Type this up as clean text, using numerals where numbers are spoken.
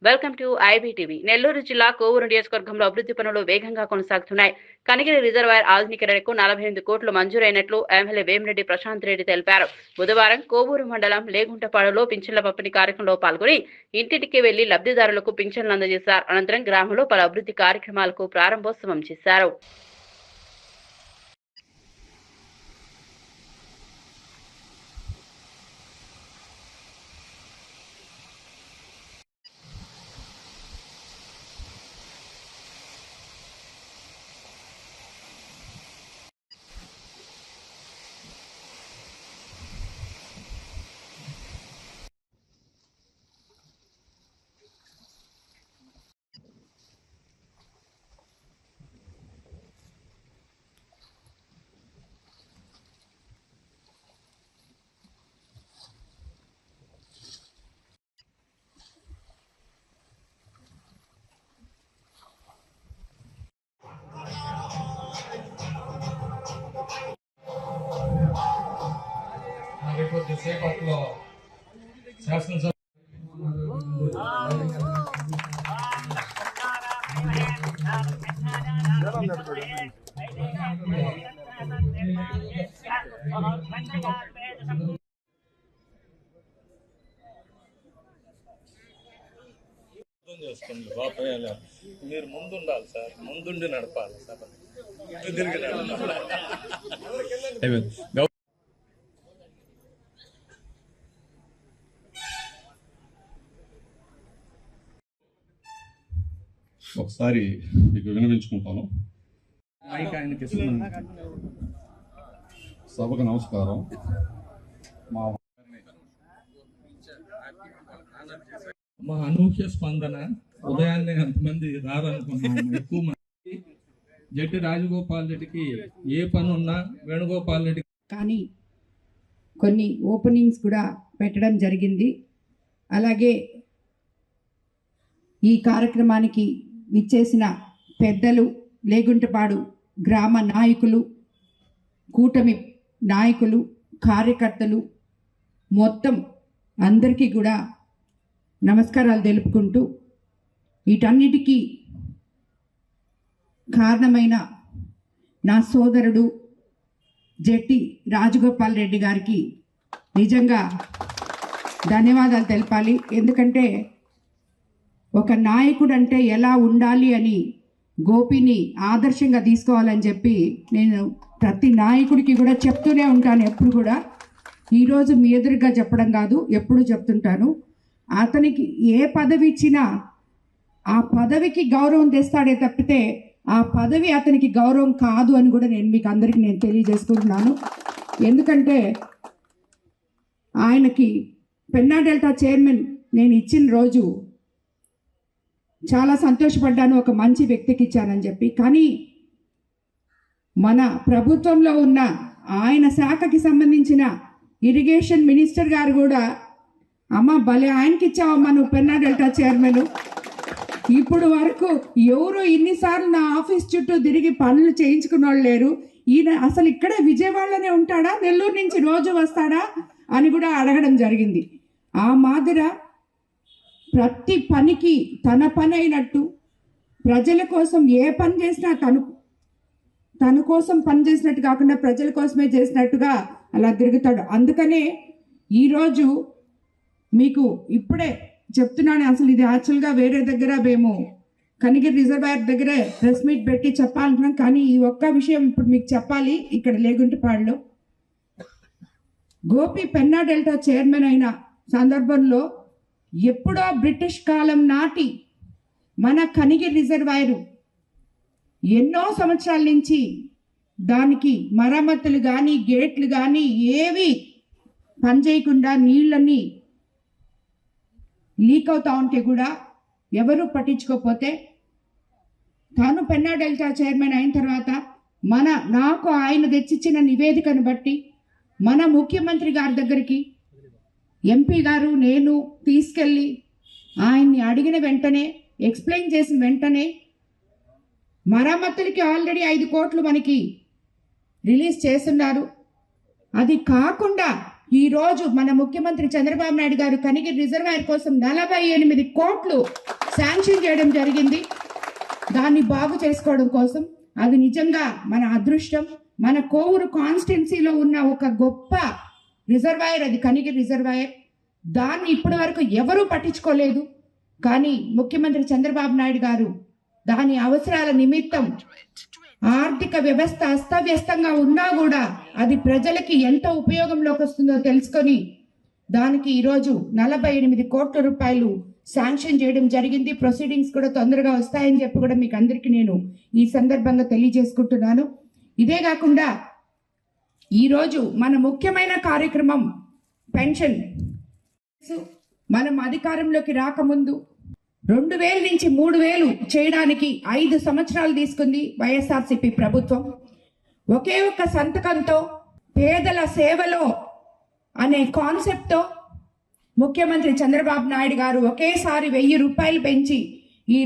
Welcome to IBTV. Nellore జిల్లా కోవూరు నియోజకవర్గంలో అభివృద్ధి పనులు వేగంగా కొనసాగుతున్నాయి. కనిగిరి రిజర్వాయర్ ఆధునీకరణకు 48 కోట్లు మంజూరైనట్లు ఎమ్మెల్యే వేమిరెడ్డి ప్రశాంత్ రెడ్డి తెలిపారు. బుధవారం కోవూరు మండలం లేగుంటపాడులో పింఛన్ల పంపిణీ కార్యక్రమంలో పాల్గొని ఇంటింటికి వెళ్లి లబ్ధిదారులకు పింఛన్లు అందజేశారు. అనంతరం గ్రామంలో పలు అభివృద్ధి కార్యక్రమాలకు ప్రారంభోత్సవం చేశారు. కొద్దిసేపట్లో శాసనసభ చేసుకోండి. బాపయ్యాలి మీరు ముందుండాలి సార్, ముందుండి నడపాలి సార్, తిరిగి నడపాలి. ఒకసారి మీకు వినవించుకుంటాను. సభకు నమస్కారం. మా అనూహ్య స్పందన. ఉదయాన్నే అంతమంది రారనుకున్నాము. ఎక్కువ మంది జట్టి రాజగోపాల్ రెడ్డికి ఏ పని ఉన్నా వేణుగోపాల్ రెడ్డి కానీ కొన్ని ఓపెనింగ్స్ కూడా పెట్టడం జరిగింది. అలాగే ఈ కార్యక్రమానికి విచ్చేసిన పెద్దలు, లేగుంటపాడు గ్రామ నాయకులు, కూటమి నాయకులు, కార్యకర్తలు మొత్తం అందరికీ కూడా నమస్కారాలు తెలుపుకుంటూ, వీటన్నిటికీ కారణమైన నా సోదరుడు జట్టి రాజగోపాల్ రెడ్డి గారికి నిజంగా ధన్యవాదాలు తెలపాలి. ఎందుకంటే ఒక నాయకుడు అంటే ఎలా ఉండాలి అని గోపిని ఆదర్శంగా తీసుకోవాలని చెప్పి నేను ప్రతి నాయకుడికి కూడా చెప్తూనే ఉంటాను. ఎప్పుడు కూడా ఈరోజు మీ ఎదురుగా చెప్పడం కాదు, ఎప్పుడు చెప్తుంటాను. అతనికి ఏ పదవి ఇచ్చినా ఆ పదవికి గౌరవం తెస్తాడే తప్పితే ఆ పదవి అతనికి గౌరవం కాదు అని కూడా మీకు అందరికీ నేను తెలియజేసుకుంటున్నాను. ఎందుకంటే ఆయనకి పెన్నా డెల్టా చైర్మన్ నేను ఇచ్చిన రోజు చాలా సంతోషపడ్డాను, ఒక మంచి వ్యక్తికి ఇచ్చానని చెప్పి. కానీ మన ప్రభుత్వంలో ఉన్న ఆయన శాఖకి సంబంధించిన ఇరిగేషన్ మినిస్టర్ గారు కూడా, అమ్మ భలే ఆయనకి ఇచ్చావమ్మా నువ్వు పెన్నా డెల్టా చైర్మన్. ఇప్పుడు వరకు ఎవరు ఇన్నిసార్లు నా ఆఫీస్ చుట్టూ తిరిగి పనులు చేయించుకున్న వాళ్ళు లేరు. ఈయన అసలు ఇక్కడే విజయవాడలోనే ఉంటాడా, నెల్లూరు నుంచి రోజు వస్తాడా అని కూడా అడగడం జరిగింది. ఆ మాదిర ప్రతి పనికి తన పని అయినట్టు, ప్రజల కోసం ఏ పని చేసినా తన కోసం పని చేసినట్టు కాకుండా ప్రజల కోసమే చేసినట్టుగా అలా తిరుగుతాడు. అందుకనే ఈరోజు మీకు ఇప్పుడే చెప్తున్నాను. అసలు ఇది యాక్చువల్గా వేరే దగ్గర మేము కనిగిరి రిజర్వాయర్ దగ్గరే ప్రెస్ మీట్ పెట్టి చెప్పాలనుకున్నాం. కానీ ఈ ఒక్క విషయం ఇప్పుడు మీకు చెప్పాలి. ఇక్కడ లేగుంటపాడులో గోపి పెన్నా డెల్టా చైర్మన్ అయిన సందర్భంలో ఎప్పుడో బ్రిటిష్ కాలం నాటి మన కనిగిరి రిజర్వాయరు ఎన్నో సంవత్సరాల నుంచి దానికి మరమ్మతులు కానీ గేట్లు కానీ ఏవి పనిచేయకుండా నీళ్ళన్నీ లీక్ అవుతా ఉంటే కూడా ఎవరు పట్టించుకోకపోతే తాను పెన్నా డెల్టా చైర్మన్ అయిన తర్వాత నాకు ఆయన తెచ్చిచ్చిన నివేదికను బట్టి మన ముఖ్యమంత్రి గారి దగ్గరికి ఎంపీ గారు నేను తీసుకెళ్ళి ఆయన్ని అడిగిన వెంటనే, ఎక్స్ప్లెయిన్ చేసిన వెంటనే మరమ్మతులకి ఆల్రెడీ 5 కోట్లు మనకి రిలీజ్ చేస్తున్నారు. అది కాకుండా ఈ రోజు మన ముఖ్యమంత్రి చంద్రబాబు నాయుడు గారు కనిగిరి రిజర్వాయర్ కోసం 48 కోట్లు శాంక్షన్ చేయడం జరిగింది. దాన్ని బాగు చేసుకోవడం కోసం అది నిజంగా మన అదృష్టం. మన కోవూరు కాన్స్టిట్యున్సీలో ఉన్న ఒక గొప్ప రిజర్వాయర్ అది కనిగిరి రిజర్వాయర్. దాన్ని ఇప్పటి వరకు ఎవరూ పట్టించుకోలేదు. కానీ ముఖ్యమంత్రి చంద్రబాబు నాయుడు గారు దాని అవసరాల నిమిత్తం ఆర్థిక వ్యవస్థ అస్తవ్యస్తంగా ఉన్నా కూడా అది ప్రజలకి ఎంత ఉపయోగంలోకి వస్తుందో తెలుసుకొని దానికి ఈరోజు 48 కోట్ల రూపాయలు శాంక్షన్ చేయడం జరిగింది. ప్రొసీడింగ్స్ కూడా తొందరగా వస్తాయని చెప్పి కూడా మీకు అందరికీ నేను ఈ సందర్భంగా తెలియజేసుకుంటున్నాను. ఇదే కాకుండా ఈరోజు మన ముఖ్యమైన కార్యక్రమం పెన్షన్. మనం అధికారంలోకి రాకముందు 2000 నుంచి 3000 చేయడానికి 5 సంవత్సరాలు తీసుకుంది వైఎస్ఆర్సీపీ ప్రభుత్వం. ఒకే ఒక్క సంతకంతో పేదల సేవలో అనే కాన్సెప్ట్తో ముఖ్యమంత్రి చంద్రబాబు నాయుడు గారు ఒకేసారి 1000 రూపాయలు పెంచి ఈ